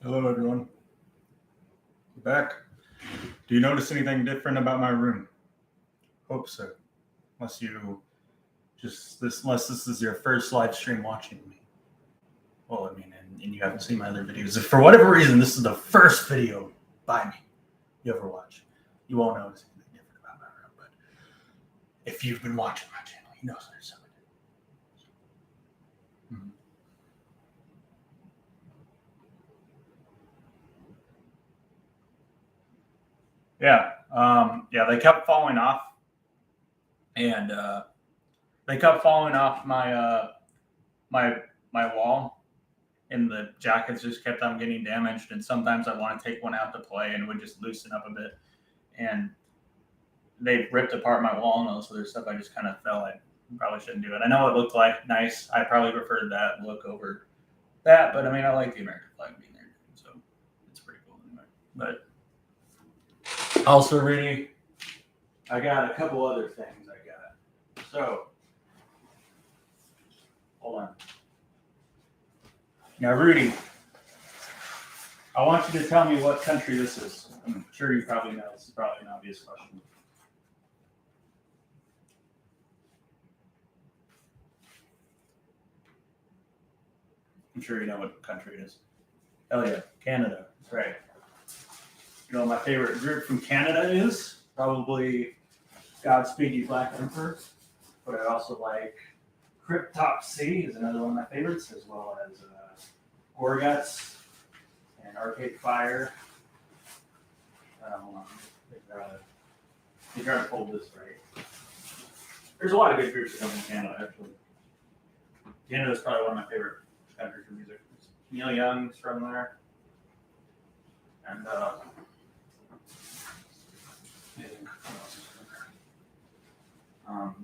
Hello, everyone. We're back. Do you notice anything different about my room? Hope so. Unless this is your first live stream watching me. Well, I mean, and you haven't seen my other videos. If for whatever reason this is the first video by me you ever watch, you won't notice anything different about my room. But if you've been watching my channel, you know there's something. Yeah, they kept falling off, and they kept falling off my my wall, and the jackets just kept on getting damaged. And sometimes I want to take one out to play, and it would just loosen up a bit. And they ripped apart my wall and all this other stuff. I just kind of felt I probably shouldn't do it. I know it looked like nice. I probably preferred that look over that, but I mean, I like the American flag being there, so it's pretty cool anyway. But also, Rudy, I got a couple other things I got. So, hold on. Now, Rudy, I want you to tell me what country this is. I'm sure you probably know. This is probably an obvious question. I'm sure you know what country it is. Hell yeah, Canada. That's right. You know what my favorite group from Canada is? Probably Godspeed You Black Emperor. But I also like Cryptopsy is another one of my favorites, as well as Gorguts and Arcade Fire. Hold on. They try to hold this right. There's a lot of good groups that come from Canada, actually. Canada is probably one of my favorite countries for music. Neil Young's from there. And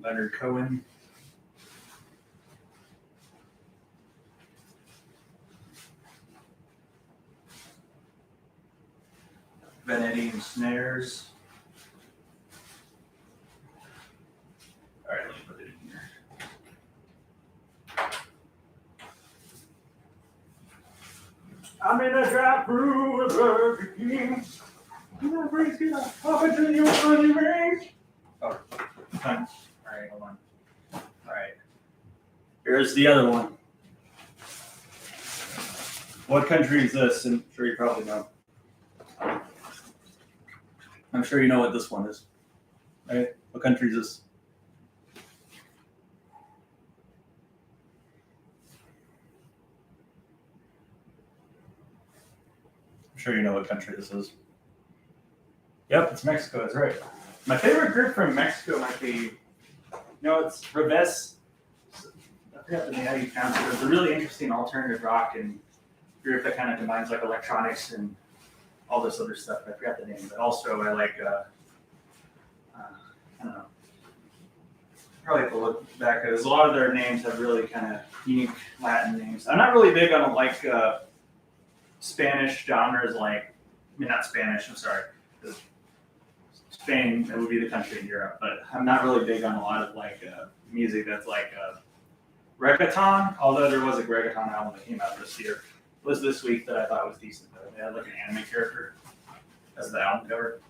Leonard Cohen. Vanadium Snares. All right, let me put it in here. I'm in a drive-through with Burger King. My brain's gonna pop into your funny ring. Oh, fine. All right, hold on. All right. Here's the other one. What country is this? I'm sure you probably know. I'm sure you know what this one is. Right? What country is this? I'm sure you know what country this is. Yep, it's Mexico. That's right. My favorite group from Mexico might be, it's Reves. I forgot the name how you pronounce it. It's a really interesting alternative rock and group that kind of combines like electronics and all this other stuff. I forgot the name, but also I like, I don't know. Probably have to look back because a lot of their names have really kind of unique Latin names. I'm not really big on like Spanish genres, not Spanish. I'm sorry. Spain, that would be the country in Europe, but I'm not really big on a lot of music that's like reggaeton. Although there was a reggaeton album that came out this year. It was this week that I thought was decent. Though. They had like an anime character as the album cover.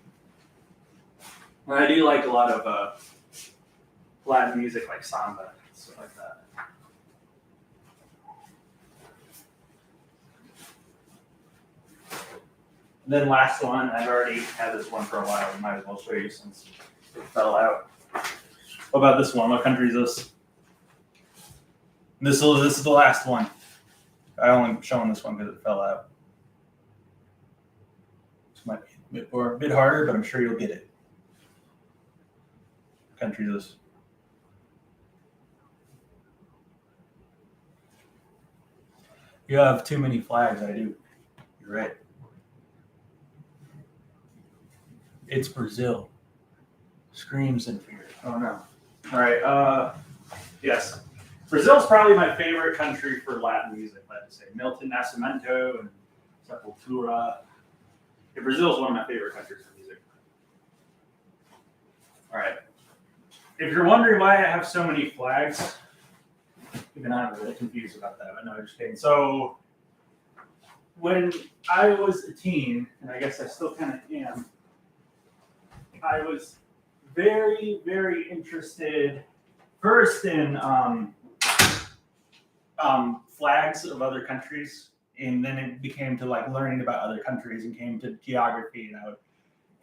But I do like a lot of Latin music, like samba and stuff like that. And then last one, I've already had this one for a while. I might as well show you since it fell out. What about this one? What country is this? This is the last one. I only showing this one because it fell out. This might be a bit harder, but I'm sure you'll get it. What country is this? You have too many flags. I do. You're right. It's Brazil. Screams in fear. Oh no. All right. Yes. Brazil's probably my favorite country for Latin music, I have to say. Milton Nascimento and Sepultura. Yeah, Brazil is one of my favorite countries for music. All right. If you're wondering why I have so many flags, even I'm really confused about that, but no, I'm just kidding. So when I was a teen, and I guess I still kind of am, I was very, very interested first in flags of other countries, and then it became to like learning about other countries and came to geography,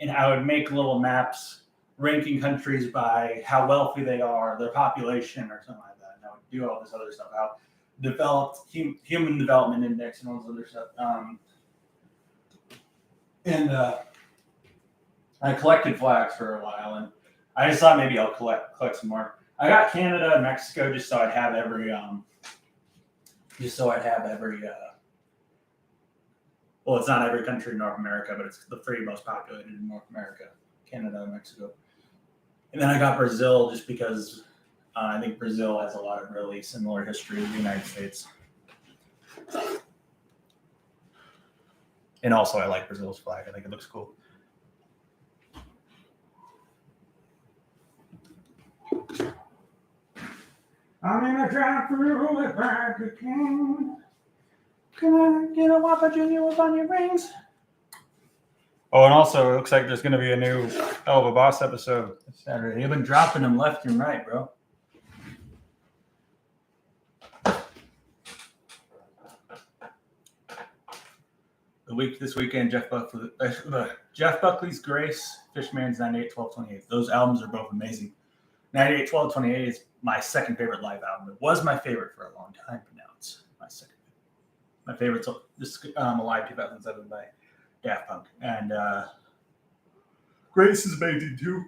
and I would make little maps ranking countries by how wealthy they are, their population, or something like that. And I would do all this other stuff. How developed human development index and all this other stuff. And I collected flags for a while, and I just thought maybe I'll collect some more. I got Canada and Mexico just so I'd have every well, it's not every country in North America, but it's the three most populated in North America: Canada and Mexico. And then I got Brazil just because I think Brazil has a lot of really similar history to the United States. And also, I like Brazil's flag. I think it looks cool. I'm in a drive-through with Burger King. Can I get a Whopper Junior with onion rings? Oh, and also, it looks like there's going to be a new Hell of a Boss episode this Saturday. They've been dropping them left and right, bro. This weekend, Jeff Buckley's Grace, Fishman's 98, 12, 28. Those albums are both amazing. 98, 12, 28 is my second favorite live album. It was my favorite for a long time, but now it's my second. My favorite's this Alive 2007 by Daft Punk. And Grace is amazing too.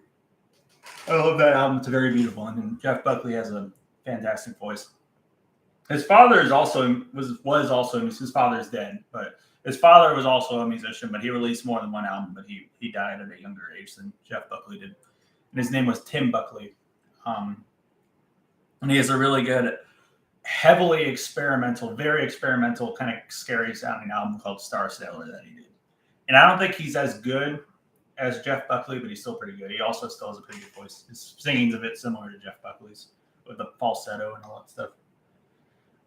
I love that album. It's a very beautiful one. And Jeff Buckley has a fantastic voice. His father is also his father's dead, but his father was also a musician, but he released more than one album, but he died at a younger age than Jeff Buckley did. And his name was Tim Buckley. And he has a really good, heavily experimental, very experimental, kind of scary sounding album called Star Sailor that he did. And I don't think he's as good as Jeff Buckley, but he's still pretty good. He also still has a pretty good voice. His singing's a bit similar to Jeff Buckley's with the falsetto and all that stuff.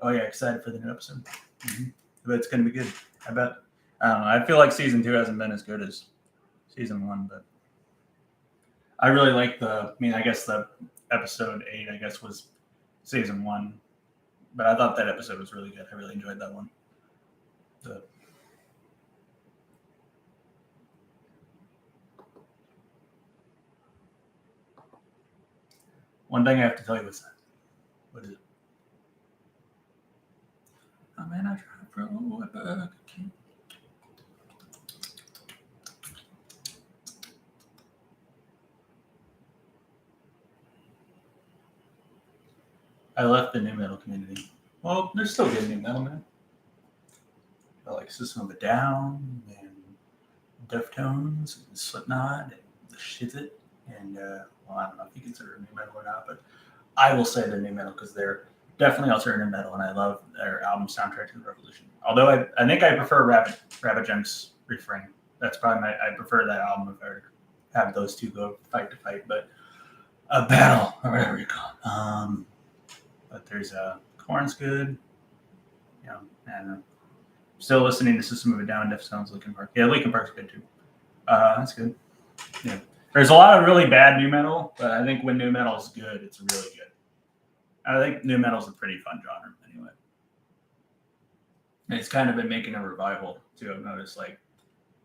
Oh yeah, excited for the new episode. Mm-hmm. But it's going to be good. I bet. I don't know. I feel like season 2 hasn't been as good as season 1, but I really like I guess the episode 8, I guess, was season 1, but I thought that episode was really good. I really enjoyed that one. One thing I have to tell you is that. What is it? Oh man, I tried for a Burger King. I left the new metal community. Well, they're still good new metal, man. I like System of a Down and Deftones and Slipknot and the Shizit. And well, I don't know if you consider it new metal or not, but I will say they're new metal because they're definitely alternative metal, and I love their album Soundtrack to the Revolution. Although I think I prefer Rabbit Junk's Refrain. That's probably I prefer that album if I have those two go fight to fight, but a battle or whatever you call it. But there's Korn's good, you know, and still listening to System of a Down, Deftones, Linkin Park. Yeah, Linkin Park's good too. That's good. Yeah, there's a lot of really bad new metal, but I think when new metal is good, it's really good. I think new metal is a pretty fun genre anyway. And it's kind of been making a revival too. I've noticed like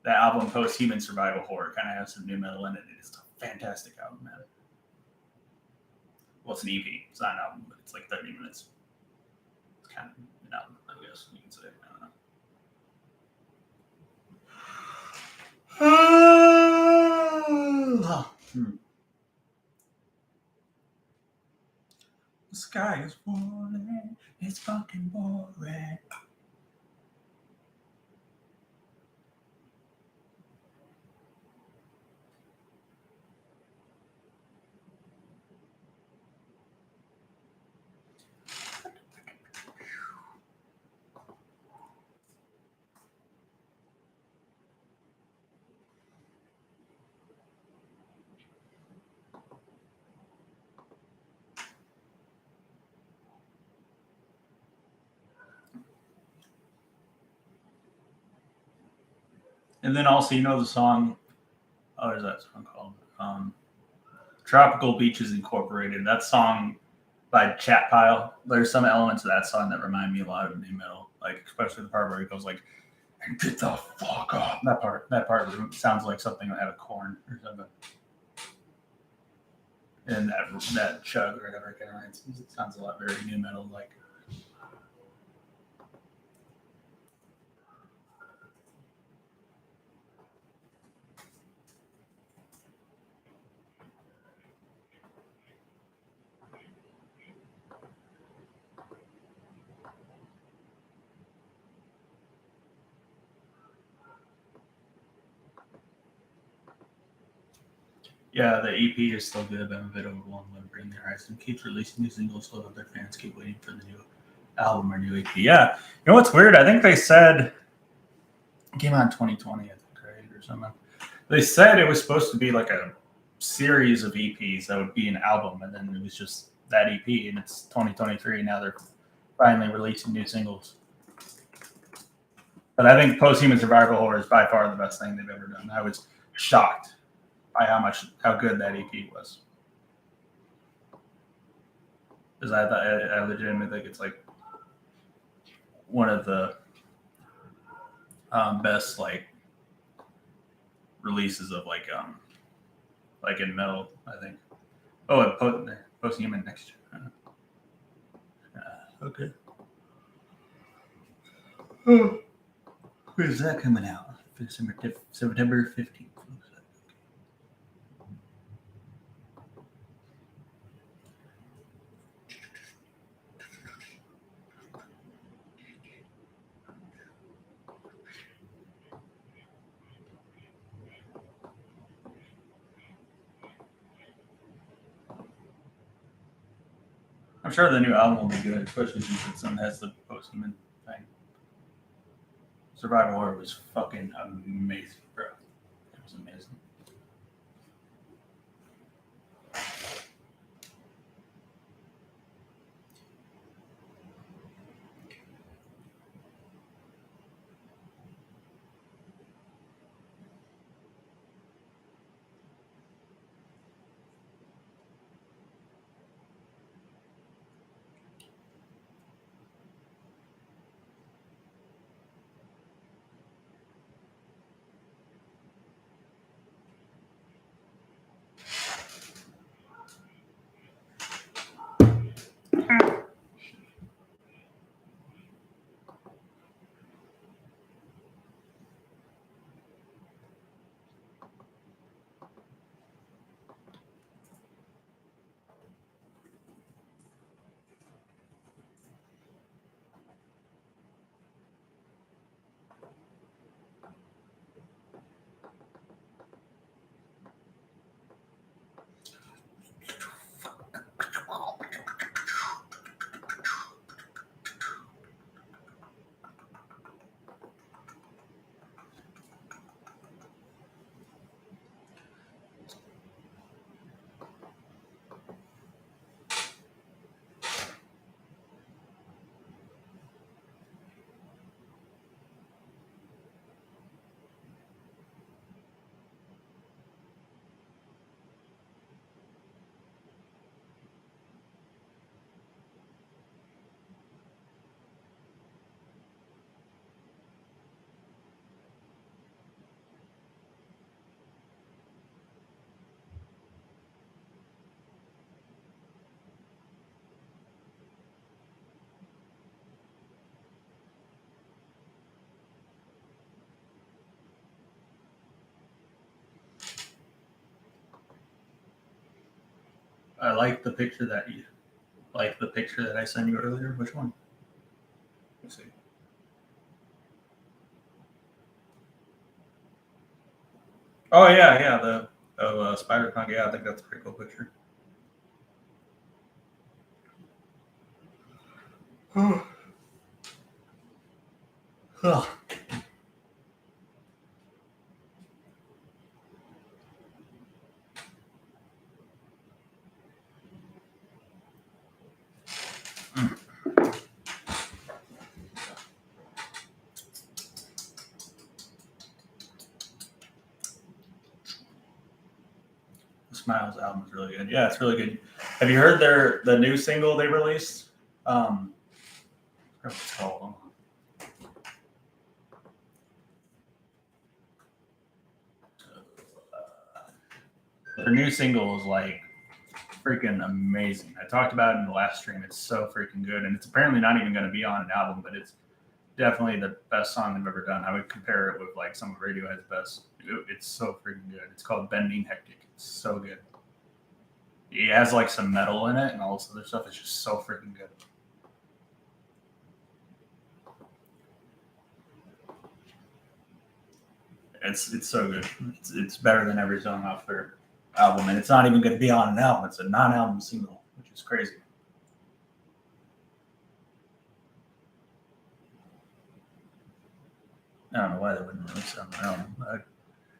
that album Post-Human Survival Horror kind of has some new metal in it. It's a fantastic album, man. Well, it's an EP. It's not an album, but it's like 30 minutes. It's kind of an album, I guess you can say. I don't know. The sky is falling. It's fucking boring. And then also, you know the song, what is that song called? Tropical Beaches Incorporated. That song by Chat Pile. There's some elements of that song that remind me a lot of new metal, like especially the part where he goes like, "And get the fuck up." That part sounds like something out of Corn or something. And that chug or whatever it reminds me, it sounds a lot very new metal like. Yeah, the EP is still good, but I'm a bit overwhelmed by Bring the Horizon. Keeps releasing new singles so that their fans keep waiting for the new album or new EP. Yeah, you know what's weird? I think they said it came out in 2020, I think, right, or something. They said it was supposed to be like a series of EPs that would be an album, and then it was just that EP, and it's 2023, and now they're finally releasing new singles. But I think Post-Human Survival Horror is by far the best thing they've ever done. I was shocked by how good that EP was. Because I legitimately think it's like one of the best like releases of like in metal. I think. Oh, and Post-Human next year. Okay. Where's that coming out? September 15th. I'm sure the new album will be good, especially since it has the Post-Human thing. Survival Horror was fucking amazing, bro. It was amazing. I like the picture that I sent you earlier. Which one? Let's see. Oh yeah, the Spider Punk. Yeah, I think that's a pretty cool picture. Ugh. Smiles album is really good. Yeah, it's really good. Have you heard the new single they released? I forgot what it's called. Their new single is like freaking amazing. I talked about it in the last stream. It's so freaking good, and it's apparently not even going to be on an album, but it's definitely the best song they've ever done. I would compare it with like some of Radiohead's best. It's so freaking good. It's called Bending Hectic. It's so good. It has like some metal in it and all this other stuff. It's just so freaking good. It's so good. It's better than every song off their album, and it's not even going to be on an album. It's a non-album single, which is crazy. I don't know why they wouldn't release it on their own. I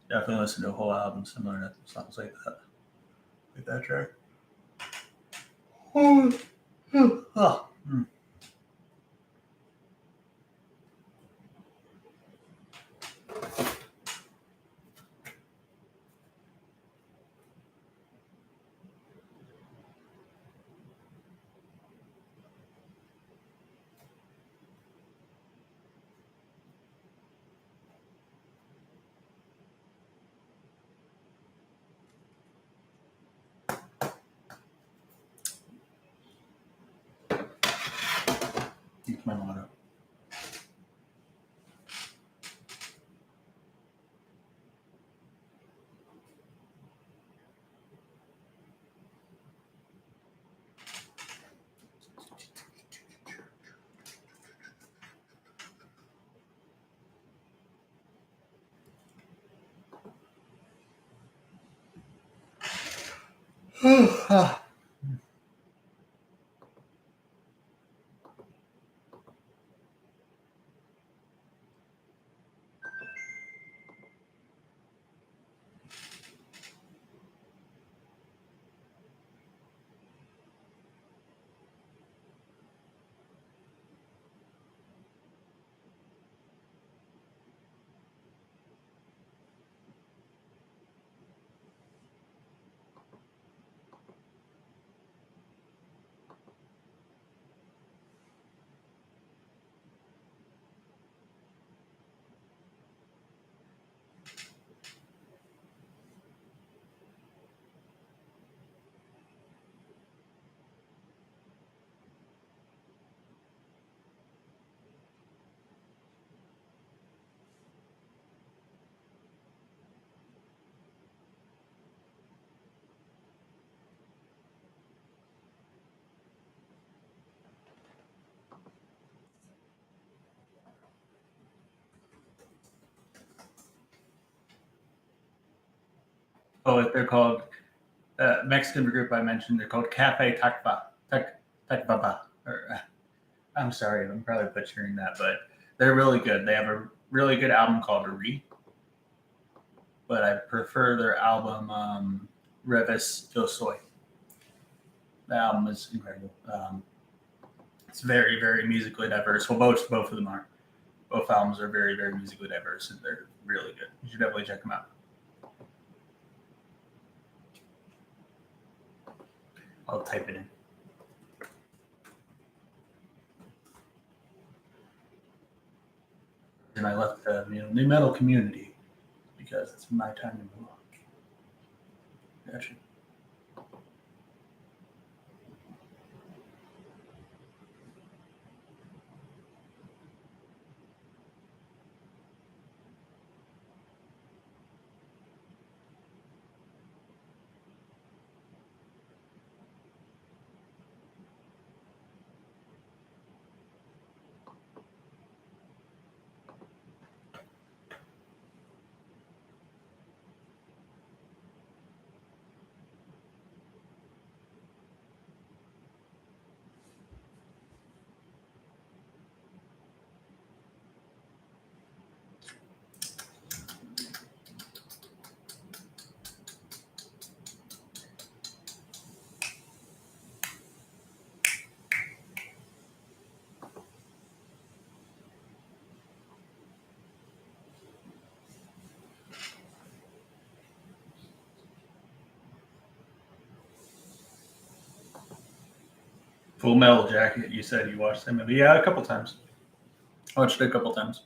definitely listen to a whole album similar to songs like that. Like that track. Oh. That's my motto. Oh, they're called Mexican group I mentioned. They're called Cafe Tacbaba. I'm sorry, I'm probably butchering that, but they're really good. They have a really good album called Re, but I prefer their album Revis Yo Soy. The album is incredible. It's very, very musically diverse. Well, both of them are. Both albums are very, very musically diverse, and they're really good. You should definitely check them out. I'll type it in. And I left the new metal community because it's my time to move on. Gotcha. Full Metal Jacket. You said you watched that movie. Yeah, a couple times. I watched it a couple times.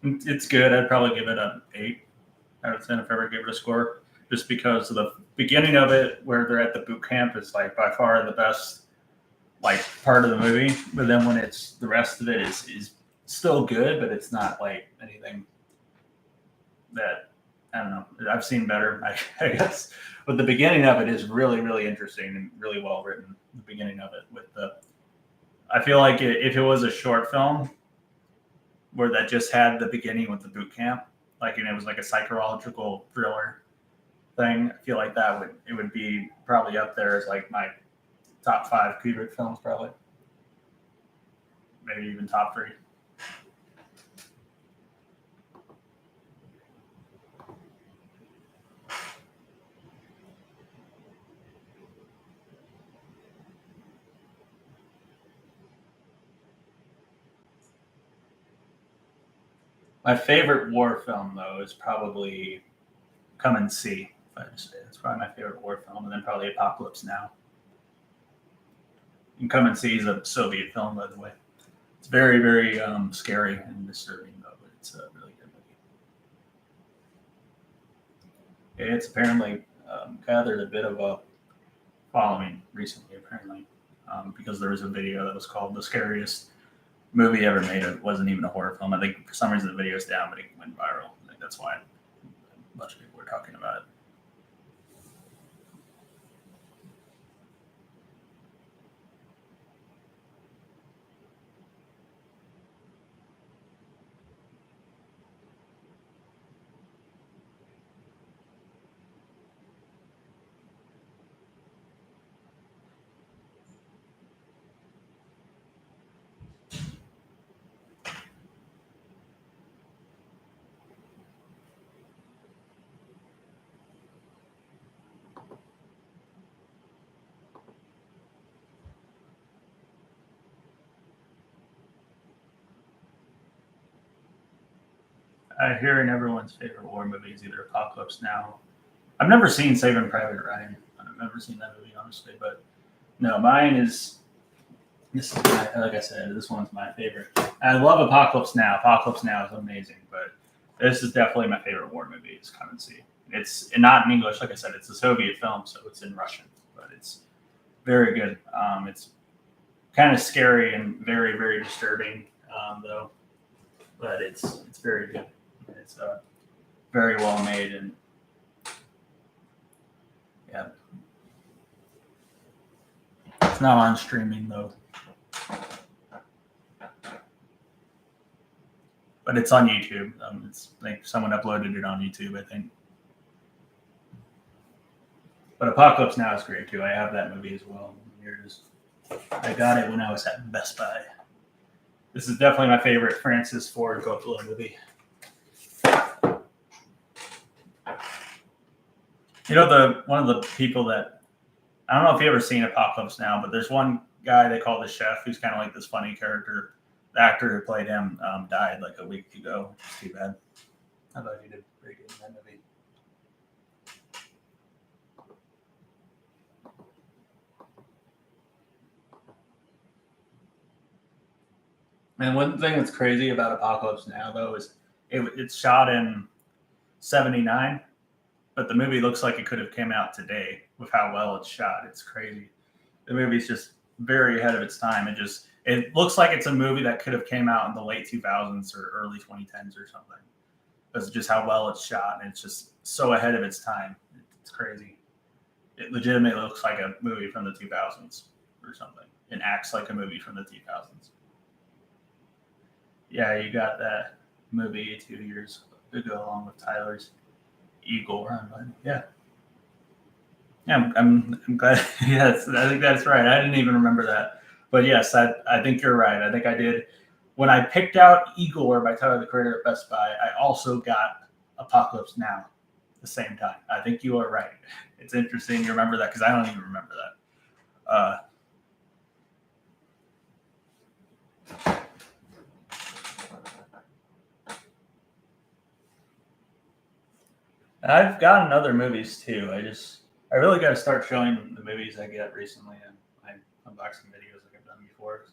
It's good. I'd probably give it an 8 out of 10 if I ever give it a score. Just because of the beginning of it, where they're at the boot camp, is like by far the best like part of the movie. But then when it's the rest of it is still good, but it's not like anything that I don't know. I've seen better, I guess. But the beginning of it is really, really interesting and really well written. The beginning of it I feel like if it was a short film where that just had the beginning with the boot camp, like and it was like a psychological thriller thing, I feel like it would be probably up there as like my top 5 Kubrick films, probably. Maybe even top 3. My favorite war film, though, is probably Come and See. If I just say it's probably my favorite war film, and then probably Apocalypse Now. And Come and See is a Soviet film, by the way. It's very, very scary and disturbing, though. But it's a really good movie. It's apparently gathered a bit of a following recently, apparently, because there was a video that was called "The Scariest Movie Ever Made." It wasn't even a horror film. I think for some reason the video's down, but it went viral. I think that's why a bunch of people were talking about it. I hear in everyone's favorite war movie is either Apocalypse Now. I've never seen Saving Private Ryan. I've never seen that movie, honestly, but no, mine is. This is like I said, this one's my favorite. I love Apocalypse Now. Apocalypse Now is amazing, but this is definitely my favorite war movie. Is Come and See. It's not in English, like I said. It's a Soviet film, so it's in Russian, but it's very good. It's kind of scary and very, very disturbing, though. But it's very good. It's very well made, and yeah, it's not on streaming though. But it's on YouTube. It's like someone uploaded it on YouTube, I think. But Apocalypse Now is great too. I have that movie as well. Here it is. I got it when I was at Best Buy. This is definitely my favorite Francis Ford Coppola movie. You know, one of the people that I don't know if you ever seen Apocalypse Now, but there's one guy they call the chef who's kind of like this funny character. The actor who played him died like a week ago, which is too bad. I thought he did pretty good in that movie. And one thing that's crazy about Apocalypse Now, though, is it's shot in '79, but the movie looks like it could have came out today with how well it's shot. It's crazy. The movie's just very ahead of its time. It looks like it's a movie that could have came out in the late 2000s or early 2010s or something. That's just how well it's shot, and it's just so ahead of its time. It's crazy. It legitimately looks like a movie from the 2000s or something. It acts like a movie from the 2000s. Yeah, you got that movie 2 years ago along with Tyler's Eagle Run. Yeah. Yeah, I'm glad. Yes, I think that's right. I didn't even remember that. But yes, I think you're right. I think I did. When I picked out Igor by Tyler the Creator at Best Buy, I also got Apocalypse Now at the same time. I think you are right. It's interesting you remember that because I don't even remember that. I've gotten other movies too. I just I really got to start showing the movies I get recently and my unboxing videos like I've done before.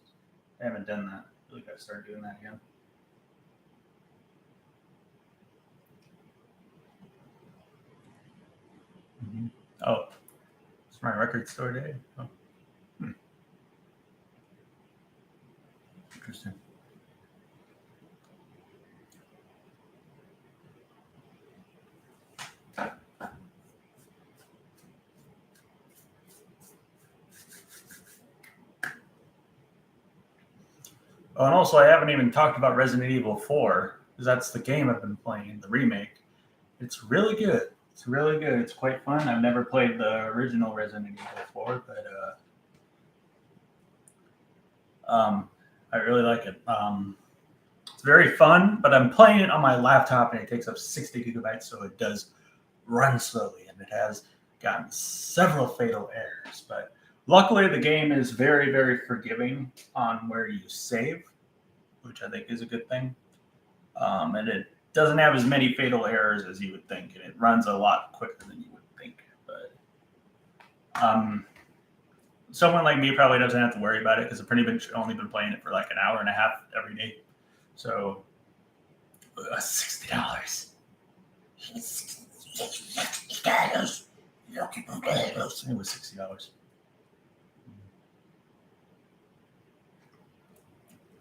I haven't done that. Really got to start doing that again. Mm-hmm. Oh, it's my record store day. Oh. Interesting. Oh, and also I haven't even talked about Resident Evil 4 because that's the game I've been playing, the remake. It's really good. It's really good. It's quite fun. I've never played the original Resident Evil 4, but I really like it. It's very fun, but I'm playing it on my laptop and it takes up 60 gigabytes, so it does run slowly, and it has gotten several fatal errors. But luckily, the game is very, very forgiving on where you save, which I think is a good thing. And it doesn't have as many fatal errors as you would think, and it runs a lot quicker than you would think. But someone like me probably doesn't have to worry about it because I've pretty much only been playing it for like an hour and a half every day. So $60. $60. It was $60.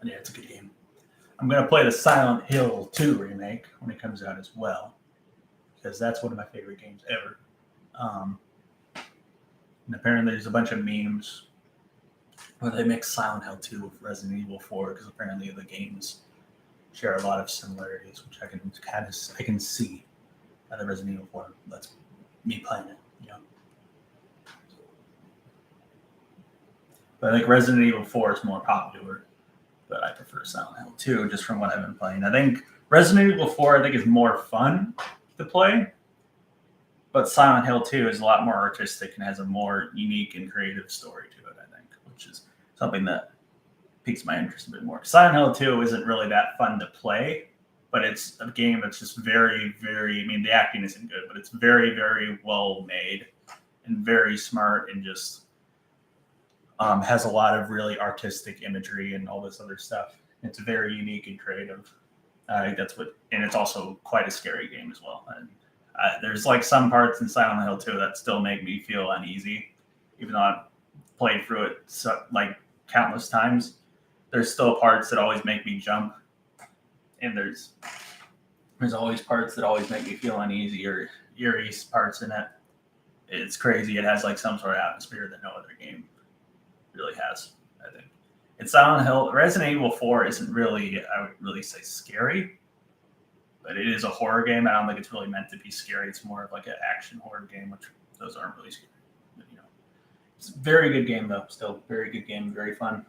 Yeah, it's a good game. I'm gonna play the Silent Hill 2 remake when it comes out as well, because that's one of my favorite games ever. And apparently, there's a bunch of memes where they mix Silent Hill 2 with Resident Evil 4 because apparently the games share a lot of similarities, which I can see by the Resident Evil 4. That's me playing it, you know. But I think Resident Evil 4 is more popular, but I prefer Silent Hill 2 just from what I've been playing. I think Resident Evil 4 I think is more fun to play, but Silent Hill 2 is a lot more artistic and has a more unique and creative story to it, I think, which is something that piques my interest a bit more. Silent Hill 2 isn't really that fun to play, but it's a game that's just very, very, I mean, the acting isn't good, but it's very, very well made and very smart and just has a lot of really artistic imagery and all this other stuff. It's very unique and creative. I think that's what, and it's also quite a scary game as well. And there's like some parts in Silent Hill 2 that still make me feel uneasy, even though I've played through it like countless times. There's still parts that always make me jump, and there's always parts that always make me feel uneasy or eerie parts in it. It's crazy. It has like some sort of atmosphere that no other game really has, I think. In Silent Hill, Resident Evil 4 isn't really, I would really say, scary, but it is a horror game. I don't think it's really meant to be scary. It's more of like an action horror game, which those aren't really scary. But, you know, it's a very good game though. Still very good game, very fun.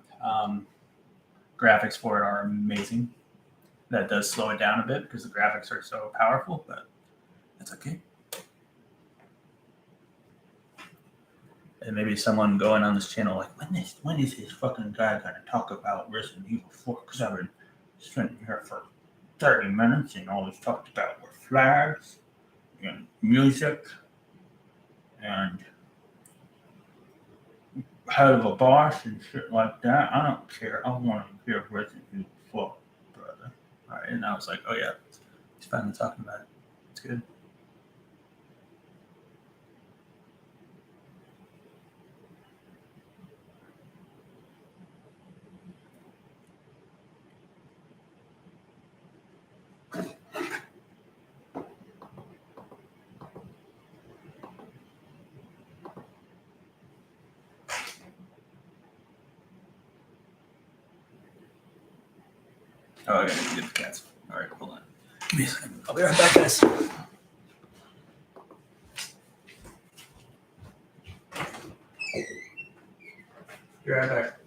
Graphics for it are amazing. That does slow it down a bit because the graphics are so powerful, but that's okay. And maybe someone going on this channel like, when is this fucking guy gonna talk about Resident Evil 4? Because I've been sitting here for 30 minutes and all he's talked about were flags and music and head of a boss and shit like that. I don't care. I want to hear Resident Evil 4, brother. All right, and I was like, oh yeah, he's finally talking about it. It's good. Oh, I gotta get the cats. All right, hold on. Give me a second. I'll be right back, guys. Be right back.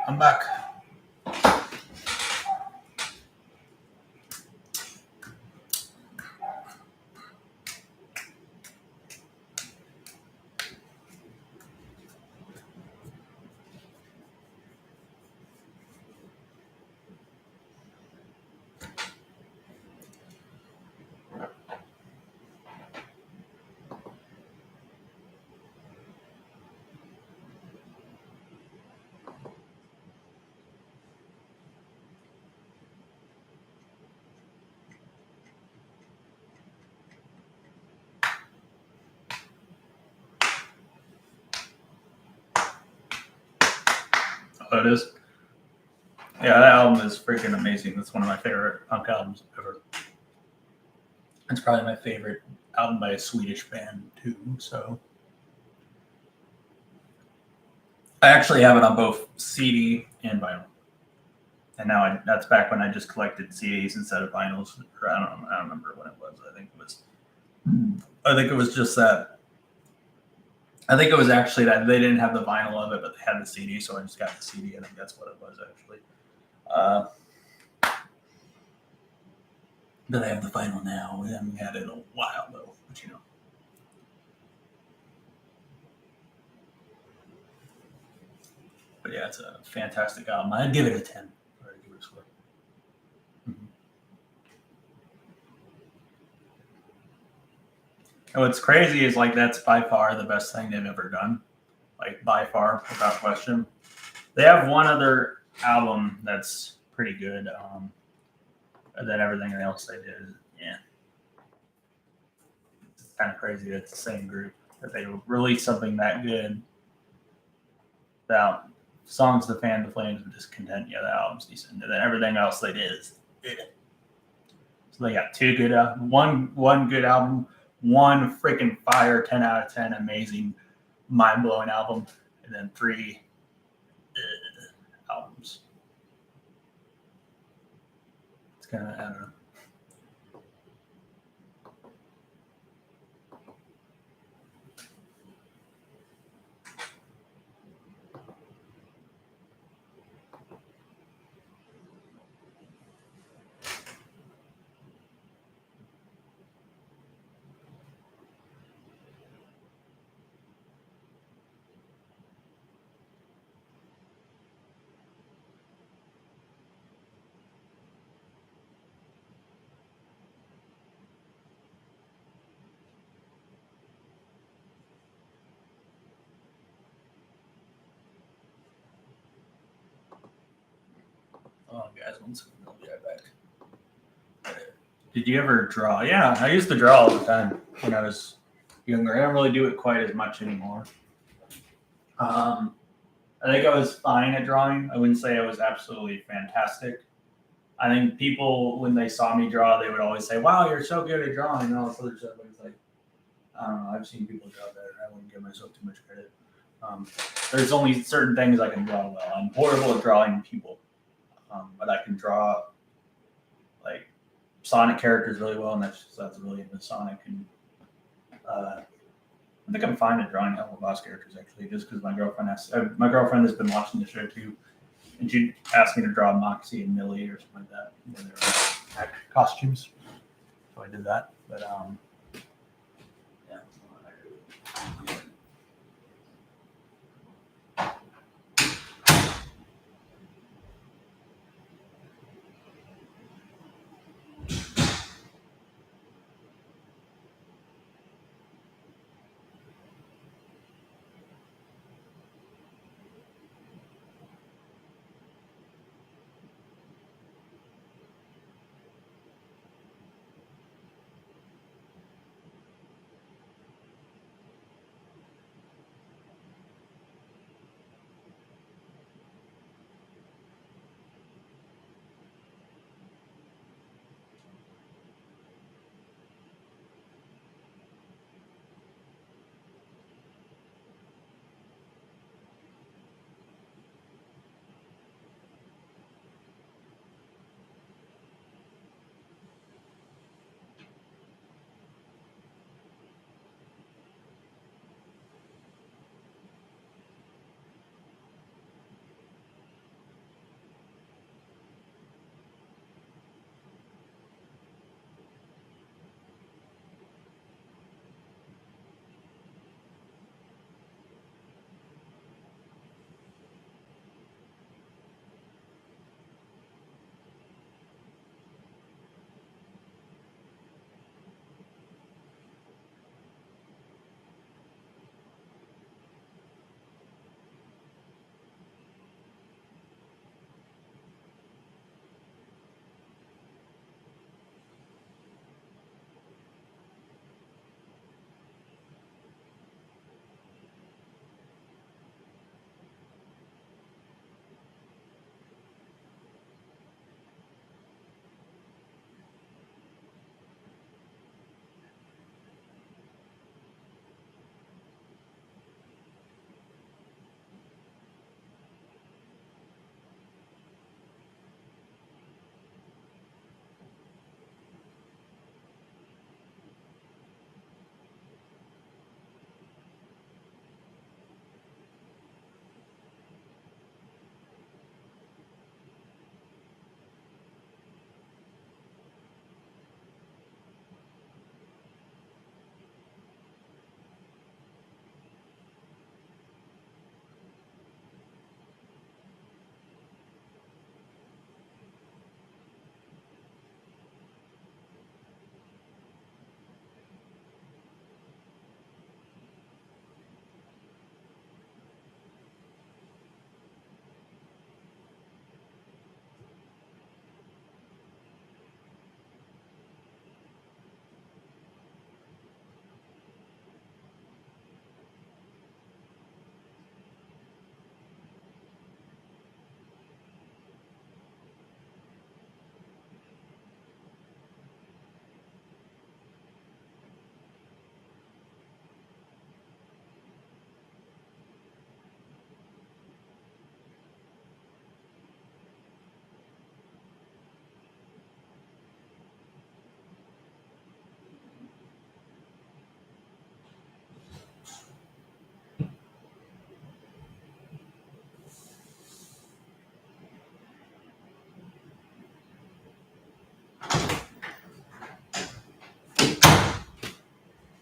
I'm back. Oh, it is. Yeah, that album is freaking amazing. That's one of my favorite punk albums ever. It's probably my favorite album by a Swedish band too. So I actually have it on both CD and vinyl. And now that's back when I just collected CDs instead of vinyls. Or I don't remember when it was. I think it was just that. I think it was actually that they didn't have the vinyl of it, but they had the CD, so I just got the CD. I think that's what it was actually. But I have the vinyl now. We haven't had it in a while though, but you know. But yeah, it's a fantastic album. I'd give it a 10. I'd give it a score. Mm-hmm. And what's crazy is like that's by far the best thing they've ever done. Like by far, without question. They have one other album that's pretty good. And then everything else they did, yeah. It's kind of crazy that it's the same group that they released something that good without songs to fan the flames of discontent. Yeah, the album's decent. And then everything else they did is so they got two good one good album, one freaking fire 10 out of 10 amazing mind-blowing album, and then three albums. It's kind of, I don't know. Oh, guys, one second. I'll be right back. Did you ever draw? Yeah, I used to draw all the time when I was younger. I don't really do it quite as much anymore. I think I was fine at drawing. I wouldn't say I was absolutely fantastic. I think people, when they saw me draw, they would always say, "Wow, you're so good at drawing," and all this other stuff. But it's like, I don't know. I've seen people draw better. I wouldn't give myself too much credit. There's only certain things I can draw well. I'm horrible at drawing people, but I can draw like Sonic characters really well, and that's really into Sonic. And I think I'm fine at drawing Hello Boss characters actually, just because my girlfriend has been watching the show too, and she asked me to draw Moxie and Millie or something like that. When they were costumes, so I did that. But yeah.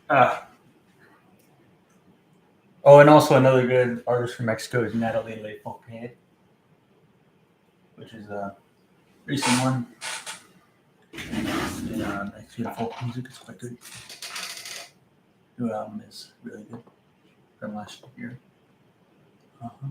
Oh, and also another good artist from Mexico is Natalie Lafourcade, which is a recent one. And actually, the folk music is quite good. New album is really good from last year. Uh-huh.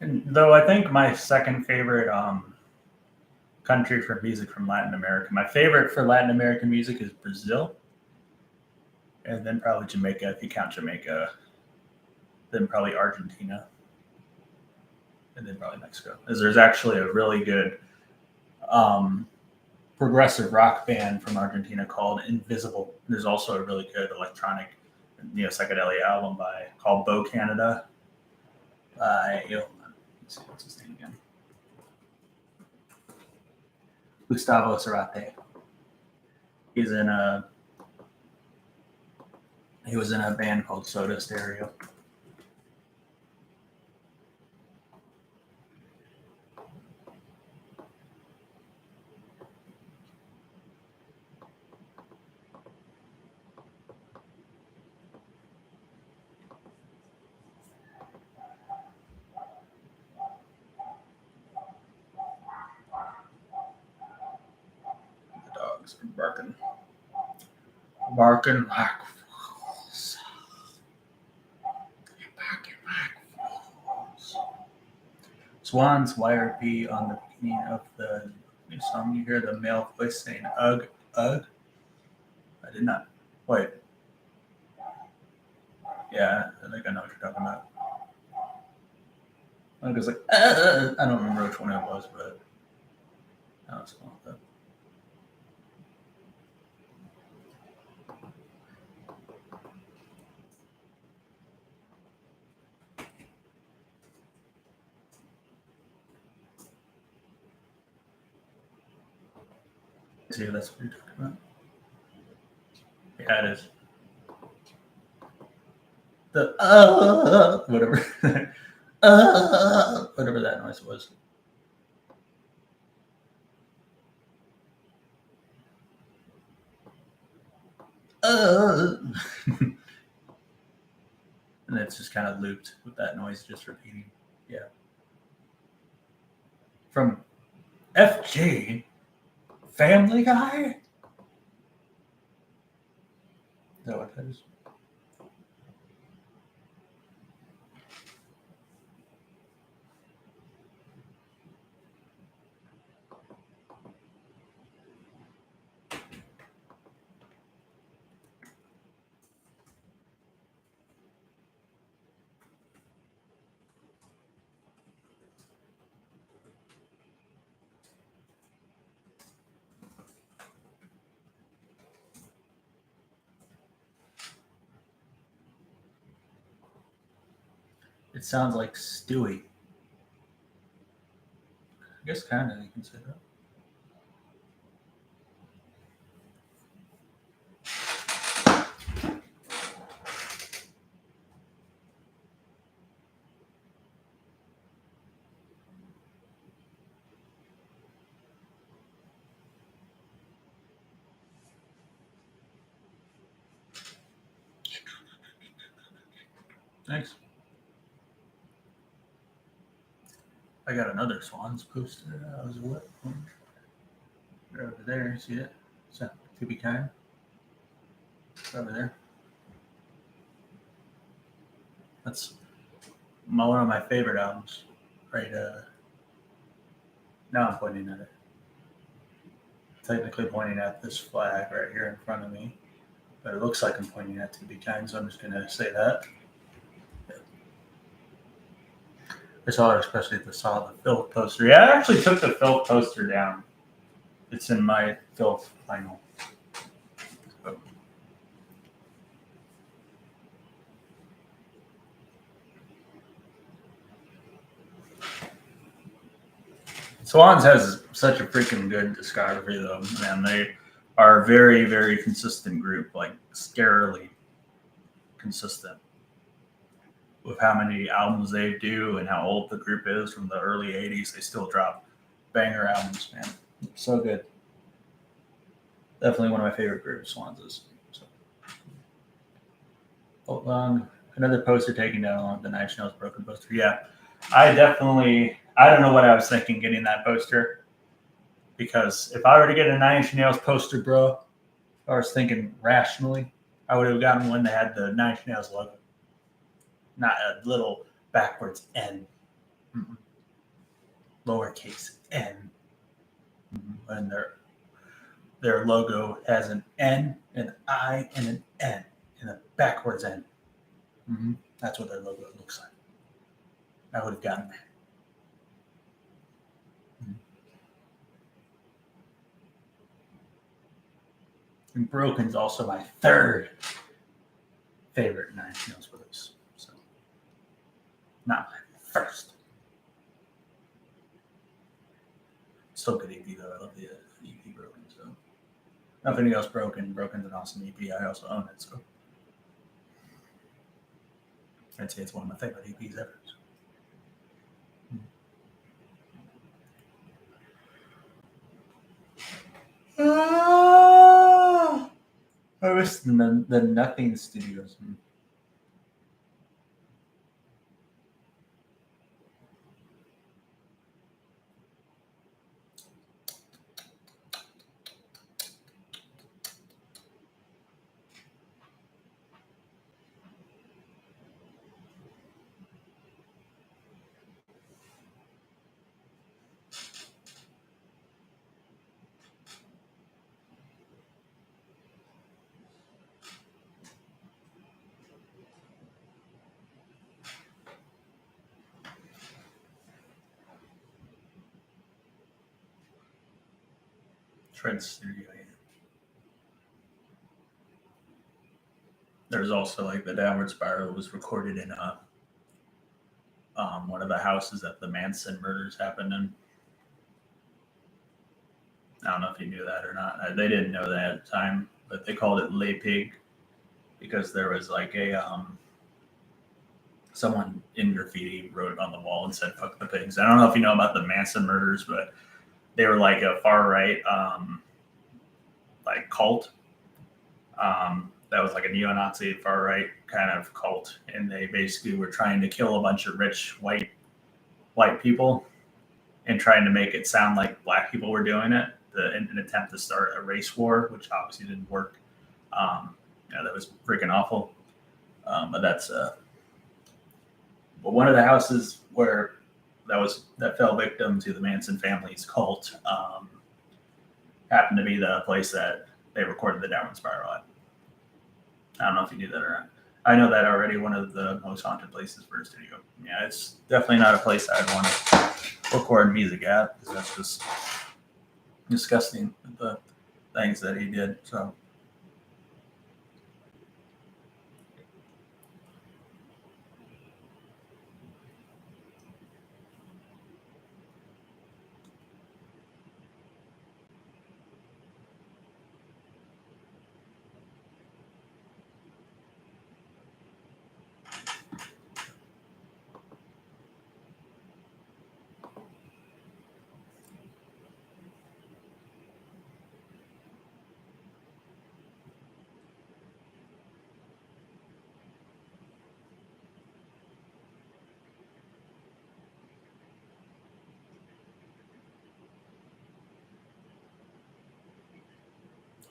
And though I think my second favorite country for music from Latin America, my favorite for Latin American music is Brazil, and then probably Jamaica if you count Jamaica, then probably Argentina, and then probably Mexico. Because there's actually a really good um, progressive rock band from Argentina called Invisible. There's also a really good electronic, psychedelia album called Bo Canada by let's see, what's his name again? Gustavo Cerati. He was in a band called Soda Stereo. The dogs are barking like fools. Barking like fools. Swans YRP on the beginning of the new song. You hear the male voice saying "ugh, ugh." I did not. Wait. Yeah, I think I know what you're talking about. I think it was like, I don't remember which one it was, but that was cool. See, that's what you're talking about. Yeah, it is. The whatever, whatever that noise was. And it's just kind of looped with that noise just repeating. Yeah. From FG, Family Guy? Is that what that is? It sounds like Stewie. I guess kind of you can say that. Thanks. I got another Swans poster. I was what? They're over there. See it? So, to be kind. Over there. That's one of my favorite albums. Right. Now I'm pointing at it. Technically pointing at this flag right here in front of me, but it looks like I'm pointing at To Be Kind, so I'm just going to say that. I saw it especially if I saw the Filth poster. Yeah, I actually took the Filth poster down. It's in my Filth vinyl. So. Swans has such a freaking good discography, though, man. They are a very, very consistent group, like scarily consistent with how many albums they do and how old the group is from the early 80s. They still drop banger albums, man. So good. Definitely one of my favorite groups, Swans is. So. Hold on. Another poster taken down, the Nine Inch Nails Broken poster. Yeah, I don't know what I was thinking getting that poster, because if I were to get a Nine Inch Nails poster, bro, I was thinking rationally, I would have gotten one that had the Nine Inch Nails logo, not a little backwards N, lowercase n, and their logo has an N, an I, and an N, and a backwards N. That's what their logo looks like. I would have gotten that. And Broken's also my third favorite Nine Inch Nails release. So, not my first. Still good EP though. I love the EP Broken. So, nothing else Broken. Broken's an awesome EP. I also own it. So, I'd say it's one of my favorite EPs ever. I wish the Nothing Studios. Trent Studio. Yeah. There's also like the Downward Spiral was recorded in one of the houses that the Manson murders happened in. I don't know if you knew that or not. They didn't know that at the time, but they called it Le Pig because there was like a someone in graffiti wrote it on the wall and said "fuck the pigs." I don't know if you know about the Manson murders, but they were like a far right like cult. That was like a neo-Nazi far right kind of cult, and they basically were trying to kill a bunch of rich white people and trying to make it sound like black people were doing it in an attempt to start a race war, which obviously didn't work. That was freaking awful. But that's but one of the houses where that fell victim to the Manson family's cult happened to be the place that they recorded the Downward Spiral at. I don't know if you knew that or not. I know that already. One of the most haunted places for a studio. Yeah, it's definitely not a place I'd want to record music at, because that's just disgusting, the things that he did. So.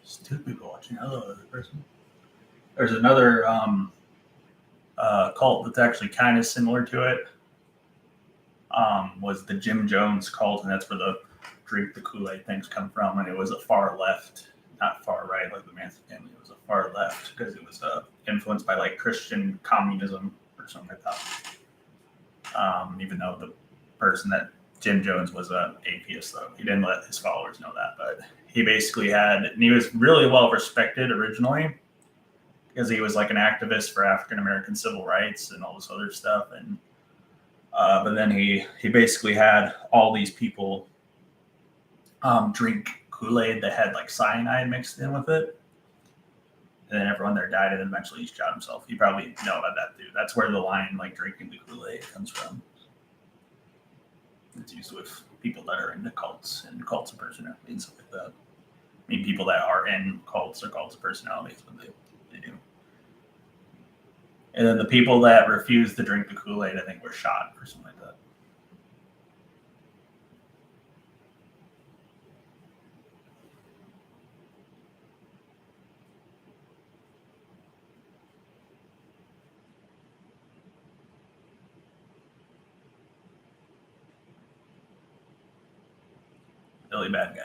There's two people watching. Hello, other person. There's another cult that's actually kind of similar to it. Was the Jim Jones cult, and that's where the drink the Kool-Aid things come from. And it was a far left, not far right like the Manson family. It was a far left because it was influenced by like Christian communism or something like that. Even though the person that Jim Jones was an atheist, though he didn't let his followers know that. But he basically had, and he was really well respected originally because he was like an activist for African American civil rights and all this other stuff. And but then he basically had all these people drink Kool-Aid that had like cyanide mixed in with it. And then everyone there died, and then eventually he shot himself. You probably know about that too. That's where the line like drinking the Kool-Aid comes from. It's used with people that are into cults and cults of personality and stuff like that. I mean, people that are in cults or cults of personality is what they do. And then the people that refused to drink the Kool-Aid, I think, were shot or something like that. Really bad guy.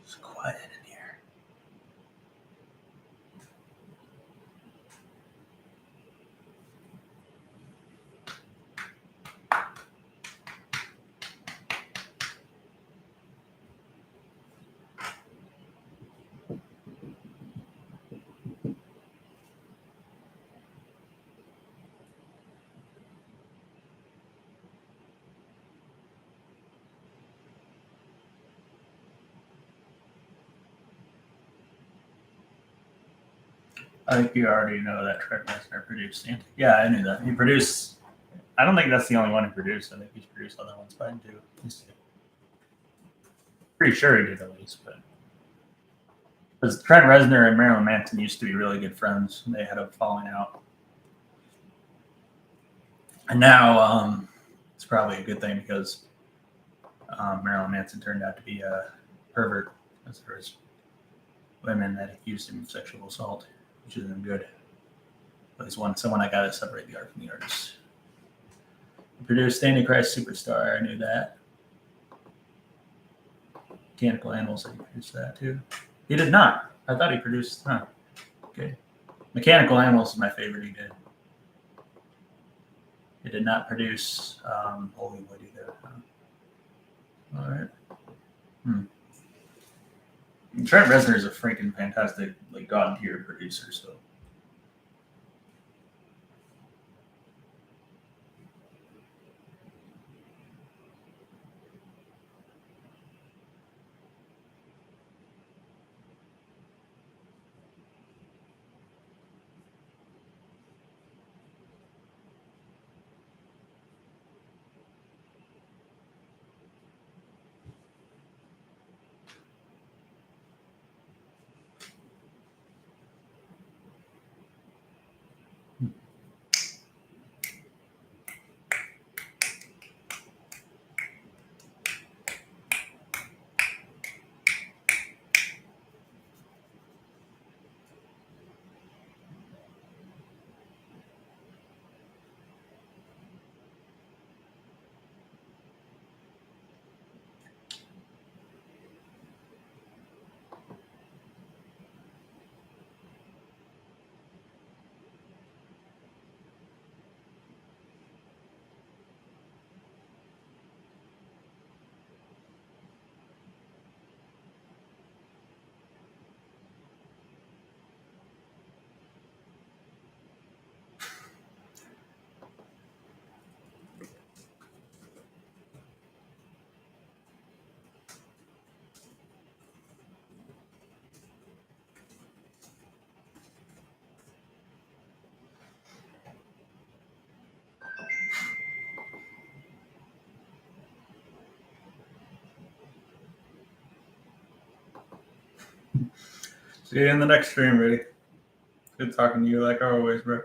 It's quiet in here. I think you already know that Trent Reznor produced Santa. Yeah, I knew that. He produced. I don't think that's the only one he produced. I think he's produced other ones by him too. Pretty sure he did at least, but because Trent Reznor and Marilyn Manson used to be really good friends. They had a falling out, and now it's probably a good thing because Marilyn Manson turned out to be a pervert as far as women that accused him of sexual assault, which isn't good. But he's someone I gotta separate the art from the artist. He produced Antichrist Superstar. I knew that. Mechanical Animals, he produced that too. He did not. I thought he produced. Huh. Okay. Mechanical Animals is my favorite he did. He did not produce Hollywood either. All right. Trent Reznor is a freaking fantastic, like god tier producer. So. See you in the next stream, Rudy. Good talking to you like always, bro.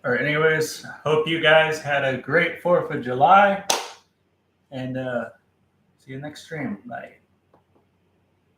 All right, anyways, hope you guys had a great 4th of July. And see you next stream. Bye.